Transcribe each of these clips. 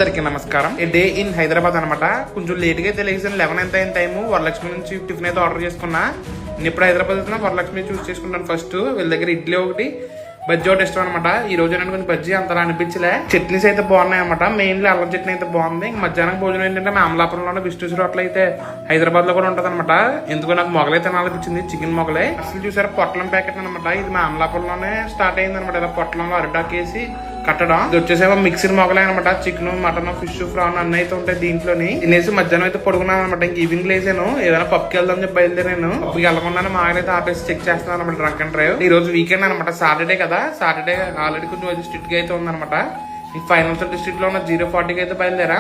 అందరికి నమస్కారం. ఏ day in Hyderabad అనమాట. కొంచెం లేట్ గా అయితే లేచిన 11 ఎంత అయిన టైము వరలక్ష్మి నుంచి టిఫిన్ అయితే ఆర్డర్ చేసుకున్నా. నేను ఇప్పుడు హైదరాబాద్ వచ్చినా వరలక్ష్మి చూస్ చేసుకుంటాను. ఫస్ట్ వీళ్ళ దగ్గర ఇడ్లీ ఒకటి బజ్జీ ఒకటి ఇష్టం అనమాట. ఈ రోజు నేను కొంచెం బజ్జీ అంతలా అనిపించలే. చట్నీస్ అయితే బాగున్నాయి అనమాట. మెయిన్లీ అల్లం చట్నీ అయితే బాగుంది. ఇంక మధ్యాహ్నం భోజనం ఏంటంటే మా అమలాపురంలో విష్ణు హోటల్ అయితే హైదరాబాద్ లో కూడా ఉంటది అనమాట. ఎందుకో నాకు మొగలై తినాలనిపించింది, చికెన్ మొగలై. అసలు చూసారా పొట్లం ప్యాకెట్ అనమాట. ఇది మా అమలాపురంలోనే స్టార్ట్ అయింది అనమాట. ఇలా పొట్లంలో అరిటాకేసి కట్టడం. ఇది వచ్చేసేమో మిక్సర్ మొగలే అనమాట. చికెన్, మటన్, ఫిష్, ప్రాన్ అన్ని అయితే ఉంటాయి దీంట్లోని. తినేసి మధ్యాహ్నం అయితే పడుకున్నాను అనమాట. ఇంక ఈవినింగ్ లేసాను, ఏదైనా పప్పుకి వెళ్దాం చెప్పి బయలుదేరాను. పప్పుకి వెళ్ళకుండానే మా ఆయన అయితే ఆపేసి చెక్ చేస్తున్నాను అనమాట డ్రంక్ అండ్ డ్రైవ్. ఈ రోజు వీకెండ్ అనమాట, సాటర్డే కదా. సాటర్డే ఆల్రెడీ కొంచెం అది స్ట్రిక్ట్ గా అయితే ఉందన్నమాట. ఈ ఫైనాన్షియల్ డిస్ట్రిక్ట్ లో ఉన్న 040కి అయితే బయలుదేరా.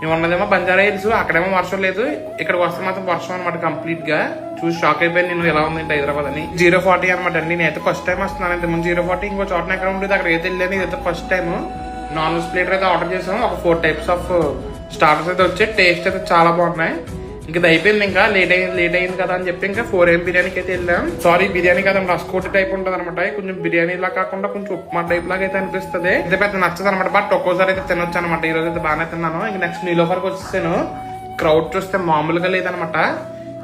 మేము ఉన్నదేమో బంజారా హిల్స్, అక్కడేమో వర్షం లేదు. ఇక్కడికి వస్తే మాత్రం వర్షం అనమాట కంప్లీట్ గా. చూసి షాక్ అయిపోయాను నేను, ఎలా ఉంది హైదరాబాద్ అని. 040 అనమాట అండి. నేనైతే ఫస్ట్ టైం వస్తున్నాను. అయితే ముందు 040 ఇంకో చోట ఎక్కడ ఉంటుంది అక్కడ అయితే వెళ్ళాను. ఇదైతే ఫస్ట్ టైం. నాన్ వెజ్ ప్లేటర్ అయితే ఆర్డర్ చేసాము. ఒక 4 టైప్స్ ఆఫ్ స్టార్టర్స్ అయితే వచ్చాయి. టేస్ట్ అయితే చాలా బాగున్నాయి. ఇంకా అయిపోయింది, ఇంకా లేట్ అయింది కదా అని చెప్పి ఇంకా 4AM బిర్యానీకి అయితే వెళ్ళాం. సారీ, బిర్యానీ కదా, రస్కోటి టైప్ ఉంటుంది అనమాట. కొంచెం బిర్యానీ లా కాకుండా కొంచెం ఉప్మా టైప్ లాగా అయితే అనిపిస్తుంది. అయితే పెద్ద నచ్చదు అనమాట. బట్ ఒక్కోసారి అయితే తినొచ్చు అనమాట. ఈ రోజు అయితే బాగానే తిన్నాను. ఇంక నెక్స్ట్ నీలోఫర్కి వచ్చేసాను. క్రౌడ్ చూస్తే మామూలుగా లేదనమాట.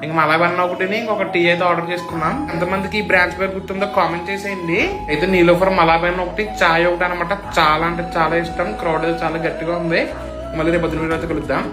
ఇంకా మలాబన్ ఒకటి, ఇంకొక టీ అయితే ఆర్డర్ చేసుకున్నాం. ఎంతమందికి ఈ బ్రాంచ్ పేరు గుర్తుందో కామెంట్ చేసేయండి. అయితే నీలోఫర్ మలాబన్ ఒకటి, చాయ్ ఒకటి అనమాట. చాలా అంటే చాలా ఇష్టం. క్రౌడ్ అయితే చాలా గట్టిగా ఉంది. మళ్ళీ రేపు 10 అయితే కలుద్దాం.